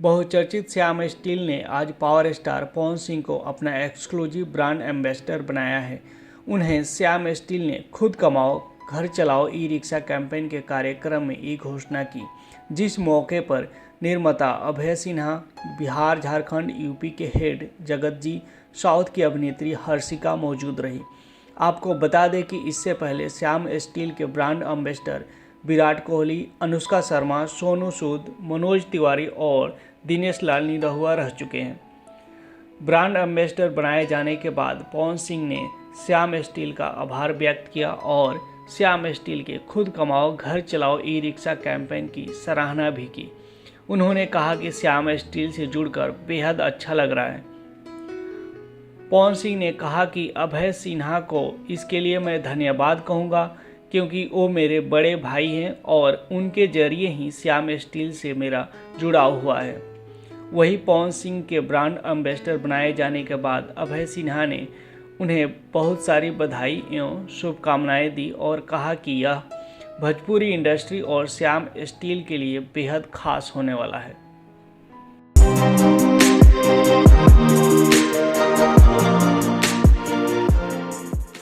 बहुचर्चित श्याम स्टील ने आज पावर स्टार पवन सिंह को अपना एक्सक्लूसिव ब्रांड एम्बेसडर बनाया है। उन्हें श्याम स्टील ने खुद कमाओ घर चलाओ ई रिक्शा कैंपेन के कार्यक्रम में ये घोषणा की, जिस मौके पर निर्माता अभय सिन्हा, बिहार झारखंड यूपी के हेड जगत जी, साउथ की अभिनेत्री हर्षिका मौजूद रही। आपको बता दें कि इससे पहले श्याम स्टील के ब्रांड एम्बेसडर विराट कोहली, अनुष्का शर्मा, सोनू सूद, मनोज तिवारी और दिनेश लाल निरहुआ रह चुके हैं। ब्रांड एम्बेसडर बनाए जाने के बाद पवन सिंह ने श्याम स्टील का आभार व्यक्त किया और श्याम स्टील के खुद कमाओ घर चलाओ ई रिक्शा कैंपेन की सराहना भी की। उन्होंने कहा कि श्याम स्टील से जुड़कर बेहद अच्छा लग रहा है। पवन सिंह ने कहा कि अभय सिन्हा को इसके लिए मैं धन्यवाद कहूँगा, क्योंकि वो मेरे बड़े भाई हैं और उनके जरिए ही श्याम स्टील से मेरा जुड़ाव हुआ है। वहीं पवन सिंह के ब्रांड एम्बेसडर बनाए जाने के बाद अभय सिन्हा ने उन्हें बहुत सारी बधाई एवं शुभकामनाएं दी और कहा कि यह भोजपुरी इंडस्ट्री और श्याम स्टील के लिए बेहद खास होने वाला है।